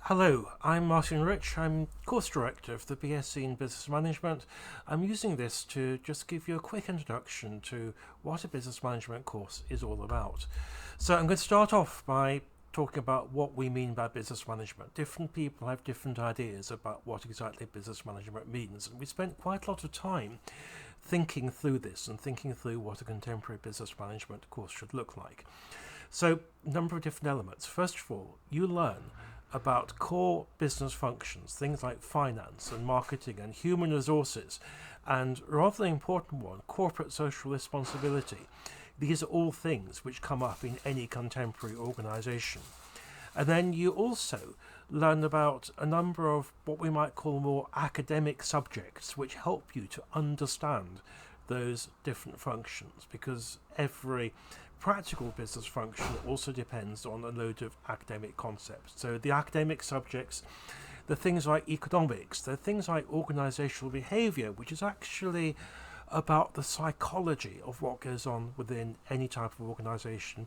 Hello, I'm Martin Rich. I'm course director of the BSc in Business Management. I'm using this to just give you a quick introduction to what a business management course is all about. So I'm going to start off by talking about what we mean by business management. Different people have different ideas about what exactly business management means, and we spent quite a lot of time thinking through this and thinking through what a contemporary business management course should look like. So, a number of different elements. First of all, you learn about core business functions, things like finance and marketing and human resources, and rather the important one, corporate social responsibility. These are all things which come up in any contemporary organisation. And then you also learn about a number of what we might call more academic subjects which help you to understand those different functions, because every practical business function also depends on a load of academic concepts. So the academic subjects, the things like economics, the things like organizational behavior, which is actually about the psychology of what goes on within any type of organization.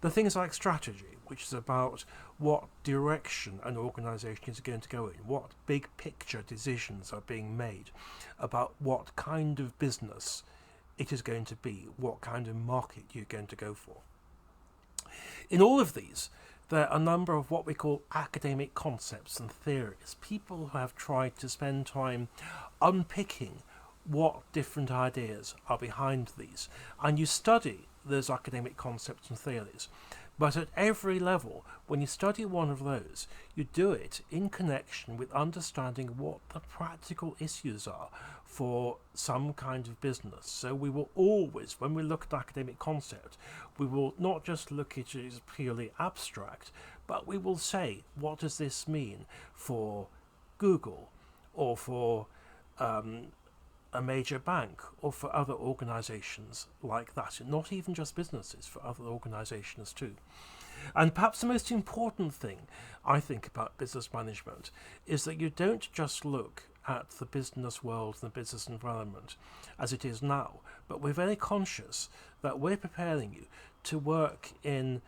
The things like strategy, which is about what direction an organization is going to go in, what big picture decisions are being made about what kind of business it is going to be, what kind of market you're going to go for. In all of these, there are a number of what we call academic concepts and theories. People who have tried to spend time unpicking what different ideas are behind these, and you study those academic concepts and theories. But at every level, when you study one of those, you do it in connection with understanding what the practical issues are for some kind of business. So we will always, when we look at academic concept, we will not just look at it as purely abstract, but we will say, what does this mean for Google, or for a major bank, or for other organizations like that, and not even just businesses, for other organizations too. And perhaps the most important thing I think about business management is that you don't just look at the business world and the business environment as it is now, but we're very conscious that we're preparing you to work in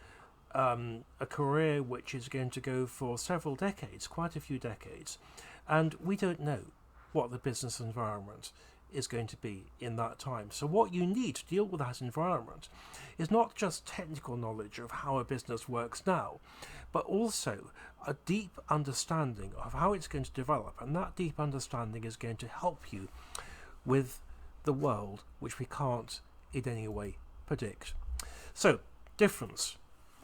a career which is going to go for several decades, quite a few decades, and we don't know what the business environment is going to be in that time. So what you need to deal with that environment is not just technical knowledge of how a business works now, but also a deep understanding of how it's going to develop, and that deep understanding is going to help you with the world which we can't in any way predict. So, difference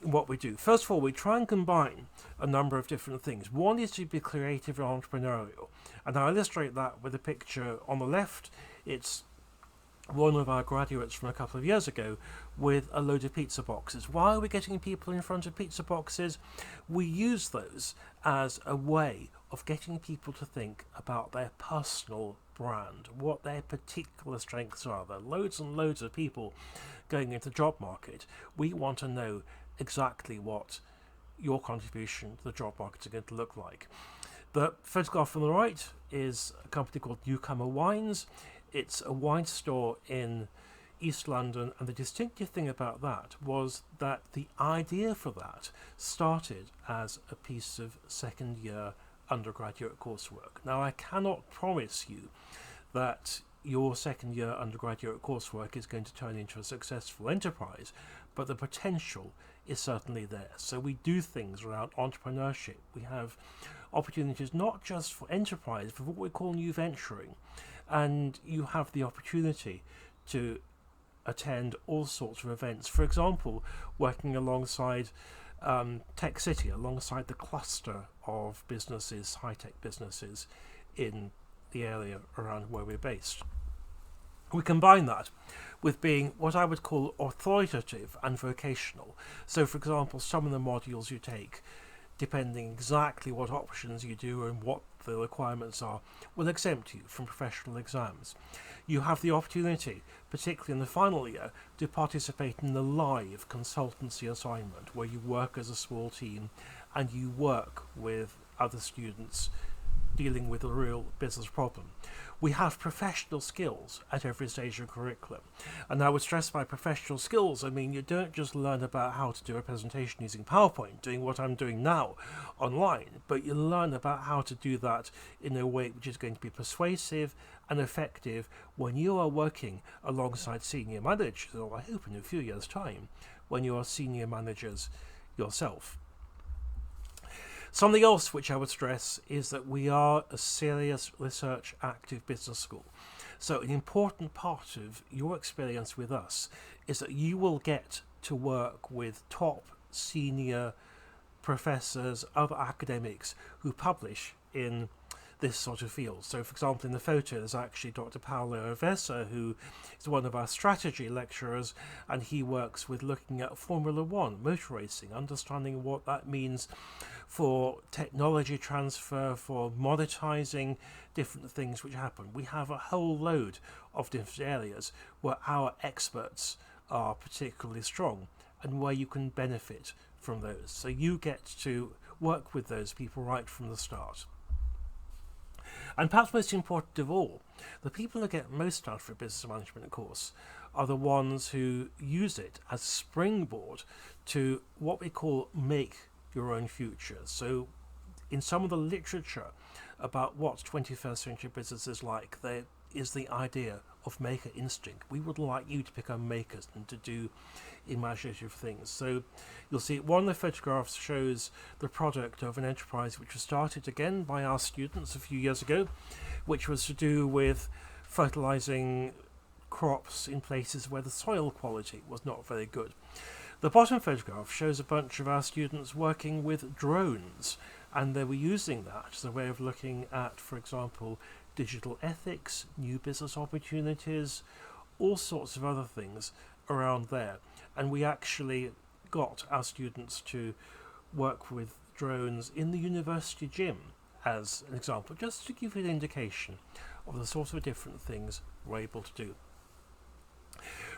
in what we do. First of all, we try and combine a number of different things. One is to be creative and entrepreneurial, and I'll illustrate that with a picture on the left. It's one of our graduates from a couple of years ago with a load of pizza boxes. Why are we getting people in front of pizza boxes? We use those as a way of getting people to think about their personal brand, what their particular strengths are. There are loads and loads of people going into the job market. We want to know exactly what your contribution to the job market is going to look like. The photograph on the right is a company called Newcomer Wines. It's a wine store in East London, and the distinctive thing about that was that the idea for that started as a piece of second year undergraduate coursework. Now, I cannot promise you that your second year undergraduate coursework is going to turn into a successful enterprise, but the potential is certainly there. So we do things around entrepreneurship. We have opportunities not just for enterprise, but what we call new venturing. And you have the opportunity to attend all sorts of events. For example, working alongside Tech City, alongside the cluster of businesses, high-tech businesses in the area around where we're based. We combine that with being what I would call authoritative and vocational. So, for example, some of the modules you take, depending exactly what options you do and what the requirements are, will exempt you from professional exams. You have the opportunity, particularly in the final year, to participate in the live consultancy assignment where you work as a small team and you work with other students dealing with a real business problem. We have professional skills at every stage of the curriculum. And I would stress by professional skills, I mean, you don't just learn about how to do a presentation using PowerPoint, doing what I'm doing now online, but you learn about how to do that in a way which is going to be persuasive and effective when you are working alongside senior managers, or I hope in a few years' time, when you are senior managers yourself. Something else which I would stress is that we are a serious research active business school. So an important part of your experience with us is that you will get to work with top senior professors, other academics who publish in this sort of field. So for example, in the photo there's actually Dr. Paolo Avesa, who is one of our strategy lecturers, and he works with looking at Formula One, motor racing, understanding what that means for technology transfer, for monetizing different things which happen. We have a whole load of different areas where our experts are particularly strong and where you can benefit from those. So you get to work with those people right from the start. And perhaps most important of all, the people who get most out of a business management course are the ones who use it as a springboard to what we call make your own future. So in some of the literature about what 21st century business is like, there is the idea of maker instinct. We would like you to become makers and to do imaginative things. So you'll see one of the photographs shows the product of an enterprise which was started again by our students a few years ago, which was to do with fertilizing crops in places where the soil quality was not very good. The bottom photograph shows a bunch of our students working with drones, and they were using that as a way of looking at, for example, digital ethics, new business opportunities, all sorts of other things around there. And we actually got our students to work with drones in the university gym as an example, just to give you an indication of the sort of different things we're able to do.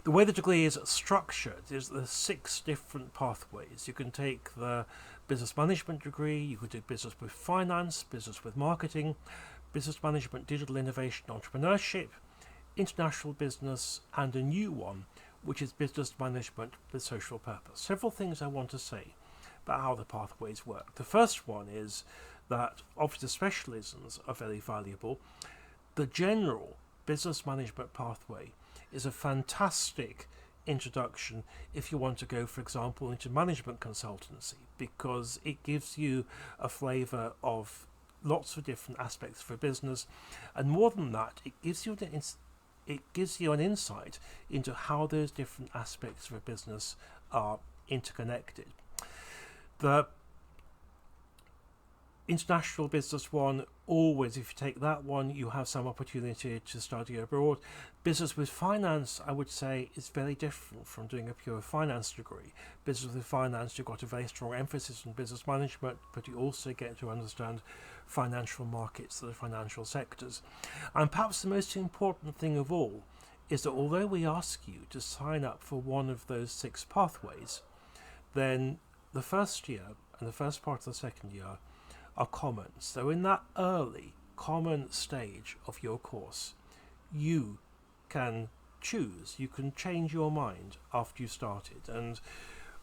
The way the degree is structured is the 6 different pathways. You can take the business management degree, you could do business with finance, business with marketing, business management, digital innovation, entrepreneurship, international business, and a new one, which is business management with social purpose. Several things I want to say about how the pathways work. The first one is that obviously the specialisms are very valuable. The general business management pathway is a fantastic introduction if you want to go, for example, into management consultancy, because it gives you a flavour of lots of different aspects for business, and more than that, it gives you an insight into how those different aspects of a business are interconnected. The international business one, always, if you take that one, you have some opportunity to study abroad. Business with finance, I would say, is very different from doing a pure finance degree. Business with finance, you've got a very strong emphasis on business management, but you also get to understand financial markets, the financial sectors. And perhaps the most important thing of all is that although we ask you to sign up for one of those 6 pathways, then the first year and the first part of the second year are common. So in that early common stage of your course, you can choose, you can change your mind after you started. And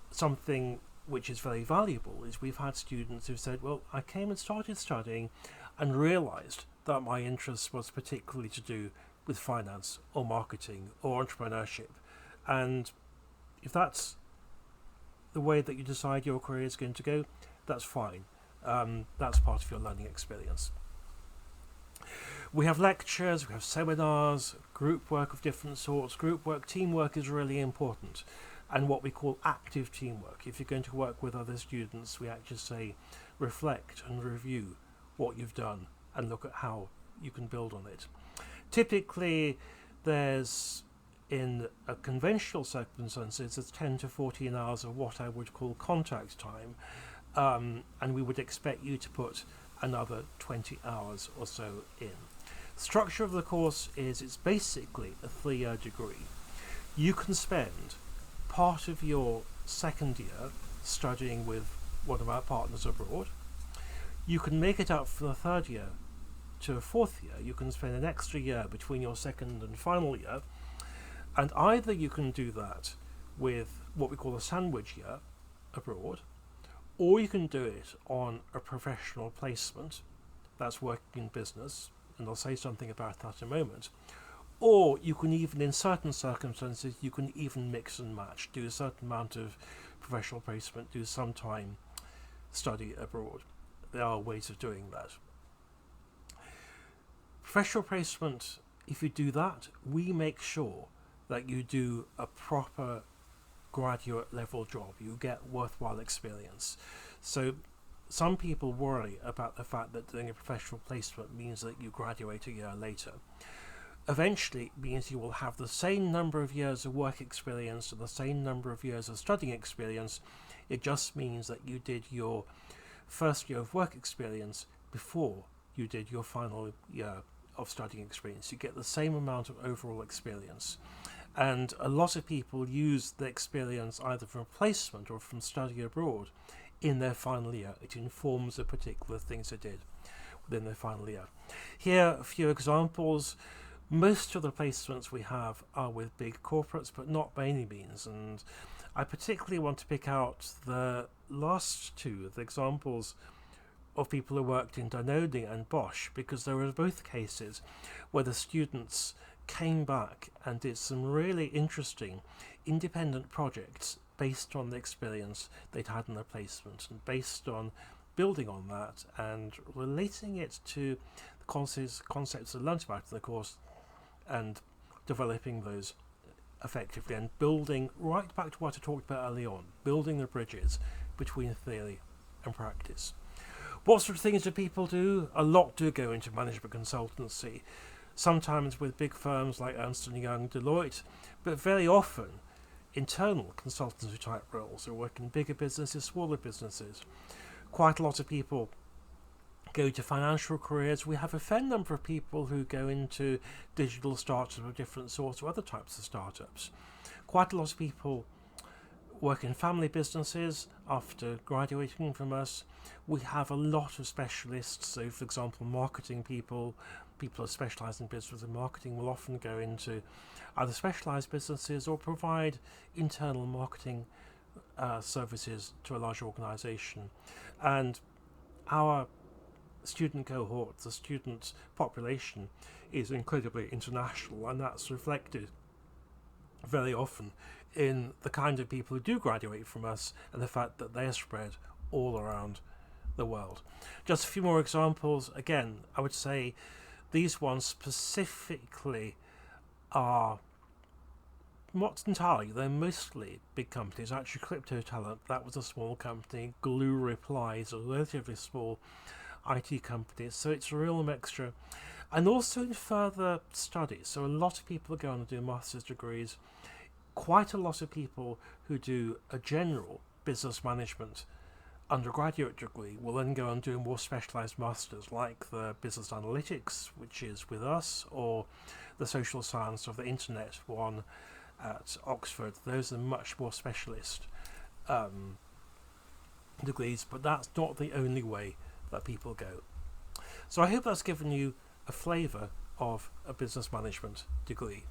something which is very valuable is we've had students who said, well, I came and started studying and realized that my interest was particularly to do with finance or marketing or entrepreneurship. And if that's the way that you decide your career is going to go, that's fine. That's part of your learning experience. We have lectures, we have seminars, group work of different sorts. Group work, teamwork is really important, and what we call active teamwork. If you're going to work with other students, we actually say reflect and review what you've done and look at how you can build on it. Typically, there's, in a conventional circumstances, there's 10 to 14 hours of what I would call contact time. And we would expect you to put another 20 hours or so in. Structure of the course is it's basically a 3-year degree. You can spend part of your second year studying with one of our partners abroad. You can make it up for the third year to a fourth year, you can spend an extra year between your second and final year, and either you can do that with what we call a sandwich year abroad, or you can do it on a professional placement, that's working in business, and I'll say something about that in a moment. Or you can even, in certain circumstances, you can even mix and match, do a certain amount of professional placement, do some time study abroad. There are ways of doing that. Professional placement, if you do that, we make sure that you do a proper graduate level job. You get worthwhile experience. So some people worry about the fact that doing a professional placement means that you graduate a year later. Eventually, it means you will have the same number of years of work experience and the same number of years of studying experience. It just means that you did your first year of work experience before you did your final year of studying experience. You get the same amount of overall experience. And a lot of people use the experience either from placement or from study abroad in their final year. It informs the particular things they did within their final year. Here, a few examples. Most of the placements we have are with big corporates, but not by any means. And I particularly want to pick out the last two, the examples of people who worked in Danone and Bosch, because there were both cases where the students came back and did some really interesting independent projects based on the experience they'd had in their placement, and based on building on that and relating it to the concepts they learnt about in the course and developing those effectively and building right back to what I talked about early on, building the bridges between theory and practice. What sort of things do people do? A lot do go into management consultancy, sometimes with big firms like Ernst & Young, Deloitte, but very often internal consultancy type roles who work in bigger businesses, smaller businesses. Quite a lot of people go to financial careers. We have a fair number of people who go into digital startups of different sorts or other types of startups. Quite a lot of people work in family businesses after graduating from us. We have a lot of specialists. So, for example, marketing people who specialise in business and marketing will often go into either specialised businesses or provide internal marketing services to a large organisation. And our student cohort, the student population, is incredibly international, and that's reflected very often in the kind of people who do graduate from us and the fact that they're spread all around the world. Just a few more examples. Again, I would say these ones specifically are not entirely, they're mostly big companies. Actually, Crypto Talent, that was a small company. Glue Reply is a relatively small IT company, so it's a real mixture. And also in further studies, so a lot of people go on to do master's degrees. Quite a lot of people who do a general business management undergraduate degree will then go and do a more specialised masters, like the business analytics, which is with us, or the social science of the internet one at Oxford. Those are much more specialist degrees, but that's not the only way that people go. So I hope that's given you a flavour of a business management degree.